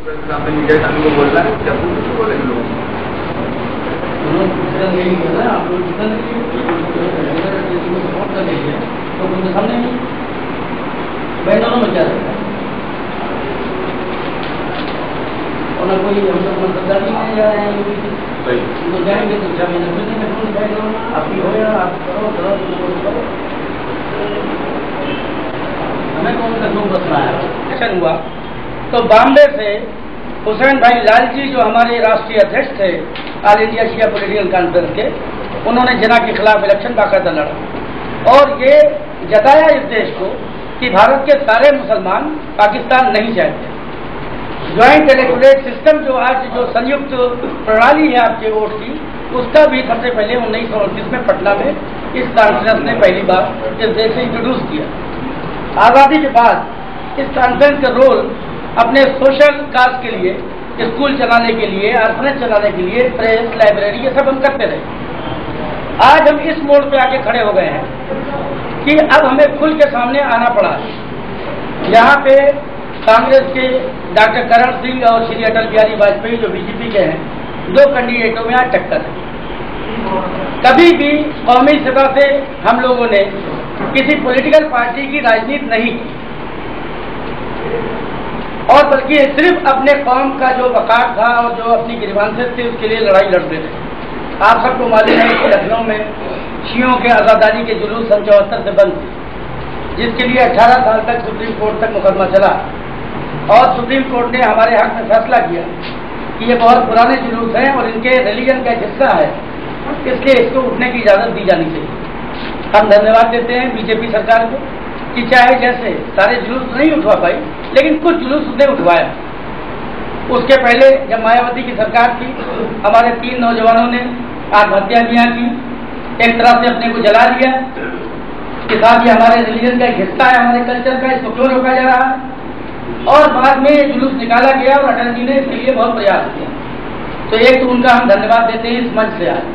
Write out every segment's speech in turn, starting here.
को बोलना है क्या बोले लोग नहीं बोला आप लोग सपोर्ट कर लीजिए तो उनके सामने बैठों में क्या रहता है और ना कोई हम लोग मतदारी में जा रहे हैं तो जाएंगे तो 6 महीने मिलेंगे आपकी हो या आप करो हमें कौन सा लोग बसना है। इलेक्शन हुआ तो बॉम्बे से हुसैन भाई लालजी जो हमारे राष्ट्रीय अध्यक्ष थे ऑल इंडिया शिया पॉलिटिकल कॉन्फ्रेंस के, उन्होंने जिन्ना के खिलाफ इलेक्शन बाकायदा लड़ा और ये जताया इस देश को कि भारत के सारे मुसलमान पाकिस्तान नहीं चाहते। ज्वाइंट इलेक्टोरेट सिस्टम जो आज जो संयुक्त प्रणाली है आपके वोट की, उसका भी सबसे पहले 1929 में पटना में इस कॉन्फ्रेंस ने पहली बार इस देश से इंट्रोड्यूस किया। आज़ादी के बाद इस कॉन्फ्रेंस का रोल अपने सोशल काज के लिए, स्कूल चलाने के लिए, ऑर्फनेज चलाने के लिए, प्रेस, लाइब्रेरी, ये सब हम करते रहे। आज हम इस मोड़ पे आके खड़े हो गए हैं कि अब हमें खुल के सामने आना पड़ा। यहाँ पे कांग्रेस के डॉक्टर करण सिंह और श्री अटल बिहारी वाजपेयी जो बीजेपी के हैं, 2 कैंडिडेटों में आज टक्कर है। कभी भी कौमी सतह से हम लोगों ने किसी पॉलिटिकल पार्टी की राजनीति नहीं की और बल्कि सिर्फ अपने कौम का जो वकार था और जो अपनी ग्रीवांसेस थी उसके लिए लड़ाई लड़ते थे। आप सबको मालूम है कि लखनऊ में शियों के आज़ादी के जुलूस सन 74 से बंद थे, जिसके लिए 18 साल तक सुप्रीम कोर्ट तक मुकदमा चला और सुप्रीम कोर्ट ने हमारे हक में फैसला किया कि ये बहुत पुराने जुलूस हैं और इनके रिलीजन का हिस्सा है, इसलिए इसको उठने की इजाज़त दी जानी चाहिए। हम धन्यवाद देते हैं बीजेपी सरकार को कि चाहे जैसे सारे जुलूस नहीं उठवा पाई, लेकिन कुछ जुलूस उसने उठवाया। उसके पहले जब मायावती की सरकार थी, हमारे 3 नौजवानों ने आत्महत्या किया की, एक तरह से अपने को जला लिया कि साहब ये हमारे रिलीजन का एक हिस्सा है, हमारे कल्चर का, इसको क्यों रोका जा रहा है। और बाद में ये जुलूस निकाला गया और अटल जी ने इसके लिए बहुत प्रयास किया। तो एक तो उनका हम धन्यवाद देते हैं इस मंच से आज।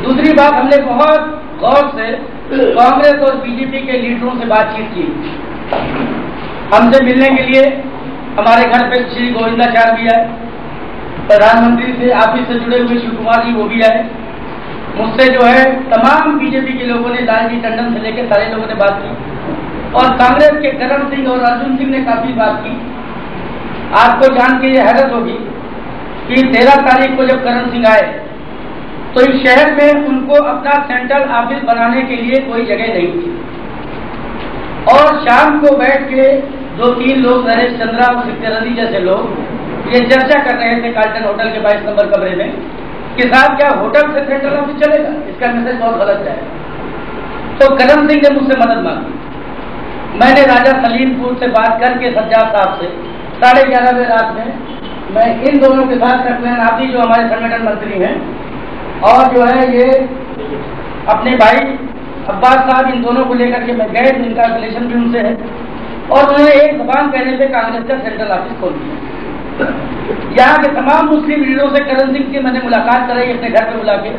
दूसरी बात, हमने बहुत गौर से कांग्रेस और बीजेपी के लीडरों से बातचीत की। हमसे मिलने के लिए हमारे घर पे श्री गोविंदाचार्य भी आए, प्रधानमंत्री से ऑफिस से जुड़े हुए शिव कुमार जी वो भी आए, मुझसे जो है तमाम बीजेपी के लोगों ने, लालजी टंडन से लेकर सारे लोगों ने बात की और कांग्रेस के करण सिंह और अर्जुन सिंह ने काफी बात की। आपको जान के ये हैरत होगी कि 13 तारीख को जब करण सिंह आए तो इस शहर में उनको अपना सेंट्रल ऑफिस बनाने के लिए कोई जगह नहीं थी और शाम को बैठ के 2-3 लोग, नरेश चंद्रा और सिद्धरली जैसे लोग, ये चर्चा कर रहे थे कार्ल्टन होटल के 22 नंबर कमरे में कि साहब क्या होटल से सेंट्रल ऑफिस चलेगा, इसका मैसेज बहुत गलत है। तो करण सिंह ने मुझसे मदद मांगी। मैंने राजा सलीमपुर से बात करके सज्जाद साहब से 11:30 बजे रात में मैं इन दोनों के साथ कल्याण आदि जो हमारे संगठन मंत्री हैं और जो है ये अपने भाई अब्बास साहब, इन दोनों को लेकर के मैं गए, इनका रिलेशन भी उनसे है और उन्होंने एक जबान कहने पे कांग्रेस का सेंट्रल ऑफिस खोल दिया। यहाँ के तमाम मुस्लिम लीडरों से करण सिंह की मैंने मुलाकात कराई अपने घर पे बुला के,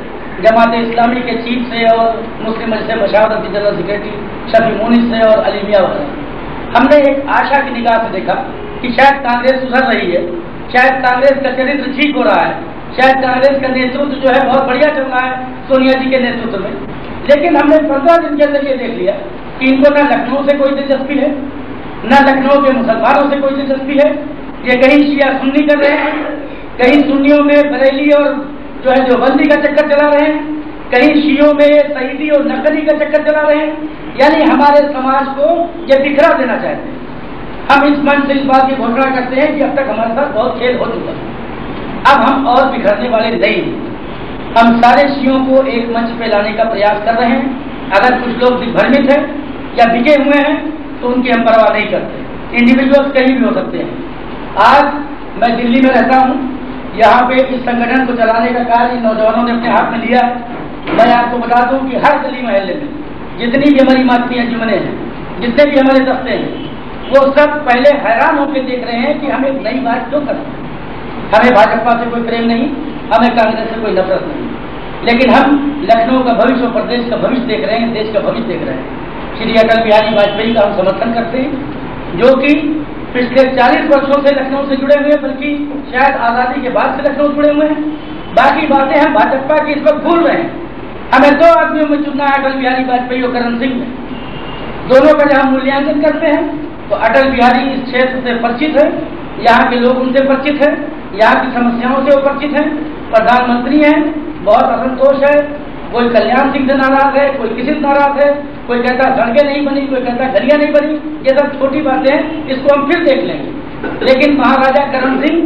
जमात इस्लामी के चीफ से और मुस्लिम मजलिस मशावरत की जनरल सेक्रेटरी शफी मोनिस से और अली मियां वाले। हमने एक आशा की निगाह से देखा कि शायद कांग्रेस सुधर रही है, शायद कांग्रेस का चरित्र ठीक हो रहा है, शायद कांग्रेस का नेतृत्व जो है बहुत बढ़िया चल रहा है सोनिया जी के नेतृत्व में। लेकिन हमने 15 दिन के अंदर ये देख लिया कि इनको ना लखनऊ से कोई दिलचस्पी है, न लखनऊ के मुसलमानों से कोई दिलचस्पी है। ये कहीं शिया सुन्नी कर रहे हैं, कहीं सुन्नियों में बरेली और जो है देवबंदी का चक्कर चला रहे हैं, कहीं शियों में सईदी और नकली का चक्कर चला रहे हैं, यानी हमारे समाज को ये बिखरा देना चाहते हैं। हम इस मंच से इस बात की घोषणा करते हैं कि अब तक हमारे साथ बहुत खेल हो चुका है, अब हम और बिखरने वाले नहीं। हम सारे शियों को एक मंच पे लाने का प्रयास कर रहे हैं। अगर कुछ लोग दिग्भ्रमित हैं या बिके हुए हैं तो उनकी हम परवाह नहीं करते। इंडिविजुअल्स कहीं भी हो सकते हैं। आज मैं दिल्ली में रहता हूँ, यहाँ पे इस संगठन को चलाने का कार्य नौजवानों ने अपने हाथ में लिया है। मैं आपको बता दूँ कि हर गली मोहल्ले में जितनी भी हमारी मातियाँ जुमने हैं, जितने भी हमारे दस्ते हैं, वो सब पहले हैरान होकर देख रहे हैं कि हम एक नई बात क्यों करते हैं। हमें भाजपा से कोई प्रेम नहीं, हमें कांग्रेस से कोई नफरत नहीं, लेकिन हम लखनऊ का भविष्य और प्रदेश का भविष्य देख रहे हैं, देश का भविष्य देख रहे हैं। श्री अटल बिहारी वाजपेयी का हम समर्थन करते हैं, जो कि पिछले 40 वर्षों से लखनऊ से जुड़े हुए हैं, बल्कि शायद आज़ादी के बाद से लखनऊ जुड़े हुए हैं। बाकी बातें हम भाजपा की इस वक्त भूल रहे हैं। हमें 2 आदमियों में चुनना है, अटल बिहारी वाजपेयी और करण सिंह में। दोनों का जब हम मूल्यांकन करते हैं तो अटल बिहारी इस क्षेत्र से परिचित है, यहाँ के लोग उनसे परिचित हैं, यहाँ की समस्याओं से वो परिचित हैं, प्रधानमंत्री हैं, बहुत असंतोष है, कोई कल्याण सिंह से नाराज है, कोई किसी से नाराज है, कोई कहता सड़कें नहीं बनी, कोई कहता गलियां नहीं बनी। ये सब छोटी बातें हैं, इसको हम फिर देख लेंगे। लेकिन महाराजा करण सिंह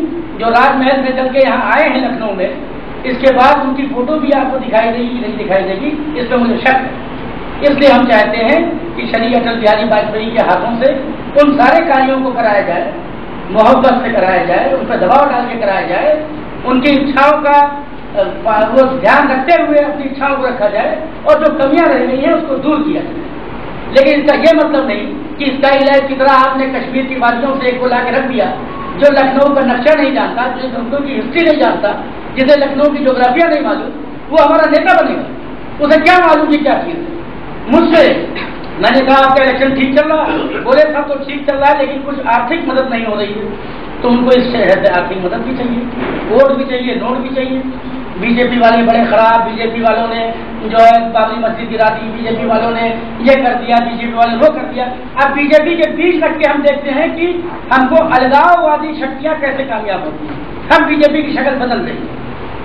जो राजमहल में चल के यहाँ आए हैं लखनऊ में, इसके बाद उनकी फोटो भी आपको दिखाई देगी कि नहीं दिखाई देगी, इस पर मुझे शक है। इसलिए हम चाहते हैं कि श्री अटल बिहारी वाजपेयी के हाथों से उन सारे कार्यों को कराया जाए, मोहब्बत से कराया जाए, उन पर दबाव डाल के कराया जाए, उनकी इच्छाओं का वो ध्यान रखते हुए अपनी इच्छाओं को रखा जाए और जो कमियां रह गई हैं उसको दूर किया जाए। लेकिन इसका ये मतलब नहीं कि इसका इलाज की तरह आपने कश्मीर की वादियों से एक को ला के रख दिया, जो लखनऊ का नक्शा नहीं जानता, जो लखनऊ की हिस्ट्री नहीं जानता, जिसे लखनऊ की ज्योग्राफिया नहीं मालूम, वो हमारा नेता बनेगा। उसे क्या मालूम कि क्या चीज है। मुझसे मैंने कहा आपका इलेक्शन ठीक चल रहा है, बोले था तो ठीक चल रहा है, लेकिन कुछ आर्थिक मदद नहीं हो रही है, तो उनको इस शहर से आर्थिक मदद भी चाहिए, वोट भी चाहिए, नोट भी चाहिए। बीजेपी वाले बड़े खराब, बीजेपी वालों ने जो है बाबरी मस्जिद गिरा दी, बीजेपी वालों ने ये कर दिया, बीजेपी वाले वो कर दिया। अब बीजेपी के बीच रख के हम देखते हैं कि हमको अलगाववादी शक्तियां कैसे कामयाब होती हैं। हम बीजेपी की शक्ल बदल रही है,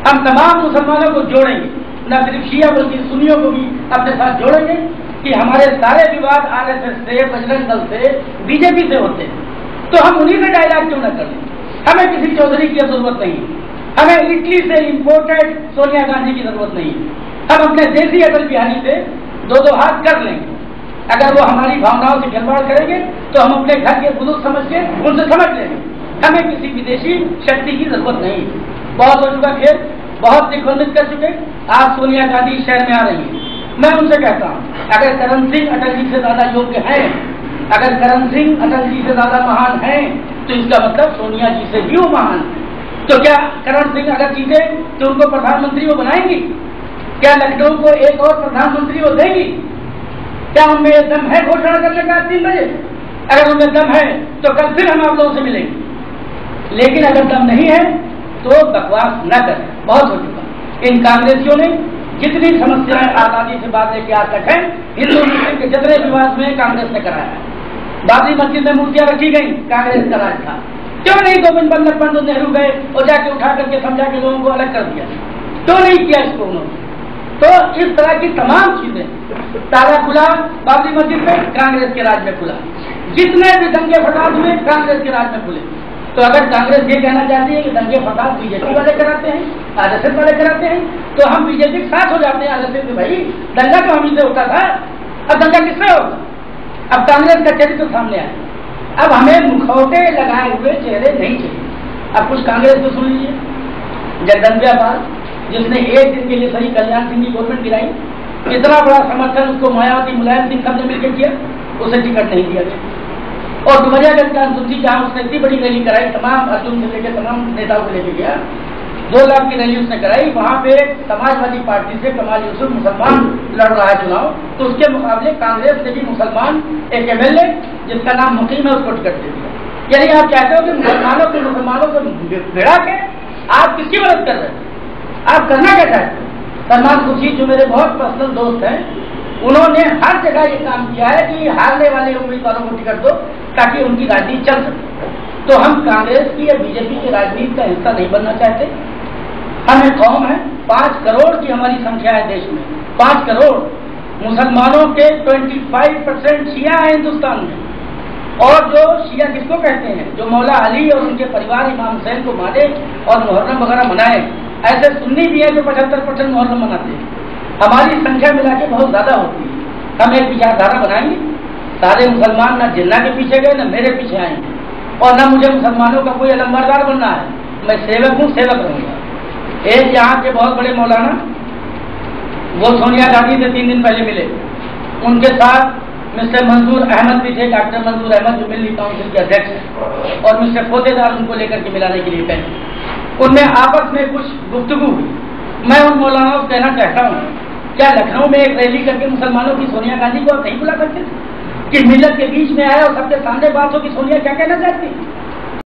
हम तमाम मुसलमानों को जोड़ेंगे, न सिर्फ शिया बल्कि सुन्नियों को भी अपने साथ जोड़ेंगे कि हमारे सारे विवाद आरएसएस से, बजरंग दल से, बीजेपी से होते हैं, तो हम उन्हीं से डायलॉग क्यों न करें। हमें किसी चौधरी की जरूरत नहीं, हमें इटली से इंपोर्टेड सोनिया गांधी की जरूरत नहीं। हम अपने देसी अटल बिहारी से 2-2 हाथ कर लेंगे। अगर वो हमारी भावनाओं से खिलवाड़ करेंगे तो हम अपने घर के बुजुर्ग समझ के उनसे समझ लेंगे। हमें किसी विदेशी शक्ति की जरूरत नहीं। बहुत हो चुका खेल, बहुत दिग्भ्रमित कर चुके। आज सोनिया गांधी शहर में आ रही है। मैं उनसे कहता हूँ, अगर करण सिंह अटल जी से ज्यादा योग्य है, अगर करण सिंह अटल जी से ज्यादा महान है, तो इसका मतलब सोनिया जी से भी वो महान है। तो क्या करण सिंह अगर जीते तो उनको प्रधानमंत्री वो बनाएंगी? क्या लखनऊ को एक और प्रधानमंत्री वो देंगी? क्या उनमें दम है घोषणा करने का 3 बजे? अगर उनमें दम है तो कल फिर हम आप लोगों से मिलेंगे। लेकिन अगर दम नहीं है तो बकवास न करें, बहुत हो चुका। इन कांग्रेसियों ने जितनी समस्याएं आजादी से बाद लेके आज तक है, हिंदू मुस्लिम के जितने विवाद में कांग्रेस ने कराया है। बाबरी मस्जिद में मूर्तियां रखी गई, कांग्रेस का राज था। क्यों नहीं गोविंद बल्लभ पंत नेहरू गए और जाके उठा करके समझा के लोगों को अलग कर दिया? क्यों नहीं किया इसको उन्होंने? तो इस तरह की तमाम चीजें, ताला खुला बाबरी मस्जिद में, कांग्रेस के राज में खुला। जितने भी दंगे फसाद हुए कांग्रेस के राज में खुले। तो अगर कांग्रेस ये कहना चाहती है कि दंगे फसाद बीजेपी वाले कराते हैं, आरएसएस वाले कराते हैं, तो हम बीजेपी के साथ हो जाते हैं आरएसएस में। भाई दंगा तो हम ही से होता था, अब दंगा किससे होगा? अब कांग्रेस का चरित्र सामने आया। अब हमें मुखौटे लगाए हुए चेहरे नहीं चाहिए। अब कुछ कांग्रेस को सुन लीजिए, जगदम्बिया पाल जिसने एक दिन के लिए सही कल्याण सिंह की गवर्नमेंट गिराई, इतना बड़ा समर्थन उसको मायावती मुलायम सिंह सबने मिलकर किया, उसे टिकट नहीं दिया गया। और डुमरियागंज कांस्टिट्यूंसी जहां उसने इतनी बड़ी रैली कराई, तमाम अर्जुन से लेकर तमाम नेताओं को लेकर गया, 2 लाख की रैली उसने कराई। वहां पे समाजवादी पार्टी से कमाल यूसुफ मुसलमान लड़ रहा है चुनाव, तो उसके मुकाबले कांग्रेस ने भी मुसलमान एक एमएलए जिसका नाम मुकीम है उसको टिकट दे दिया। यानी आप चाहते हो कि मुसलमानों को भिड़ा के आप किसकी मदद कर रहे हैं? आप करना क्या चाहते हैं? सलमान खुर्शीद जो मेरे बहुत पर्सनल दोस्त हैं, उन्होंने हर जगह ये काम किया है कि हारने वाले उम्मीदवारों को टिकट दो ताकि उनकी राजनीति चल सके। तो हम कांग्रेस की या बीजेपी की राजनीति का हिस्सा नहीं बनना चाहते। हम एक कौम है, 5 करोड़ की हमारी संख्या है देश में। 5 करोड़ मुसलमानों के 25% शिया है हिंदुस्तान में। और जो शिया किसको कहते हैं? जो मौला अली और उनके परिवार इमाम हुसैन को माने और मुहर्रम वगैरह मनाए। ऐसे सुन्नी भी है जो 75% मुहर्रम मनाते हैं। हमारी संख्या मिला के बहुत ज्यादा होती है। हम एक विचारधारा बनाएंगे, सारे मुसलमान न जिन्ना के पीछे गए न मेरे पीछे आएंगे, और न मुझे मुसलमानों का कोई अलंबरदार बनना है। मैं सेवक हूँ, सेवक रहूंगा। एक यहाँ के बहुत बड़े मौलाना, वो सोनिया गांधी से 3 दिन पहले मिले, उनके साथ मिस्टर मंजूर अहमद भी थे, डॉक्टर मंजूर अहमद जो मिल्ली काउंसिल के अध्यक्ष हैं, और मिस्टर फोतेदार उनको लेकर के मिलाने के लिए गए। उनमें आपस में कुछ गुफ्तगू हुई। मैं उन मौलानाओं को कहना चाहता हूँ, क्या लखनऊ में एक रैली करके मुसलमानों की सोनिया गांधी को नहीं बुला सकते? कि मिल्लत के बीच में आए और सबके सामने बात हो कि सोनिया क्या कहना चाहती है।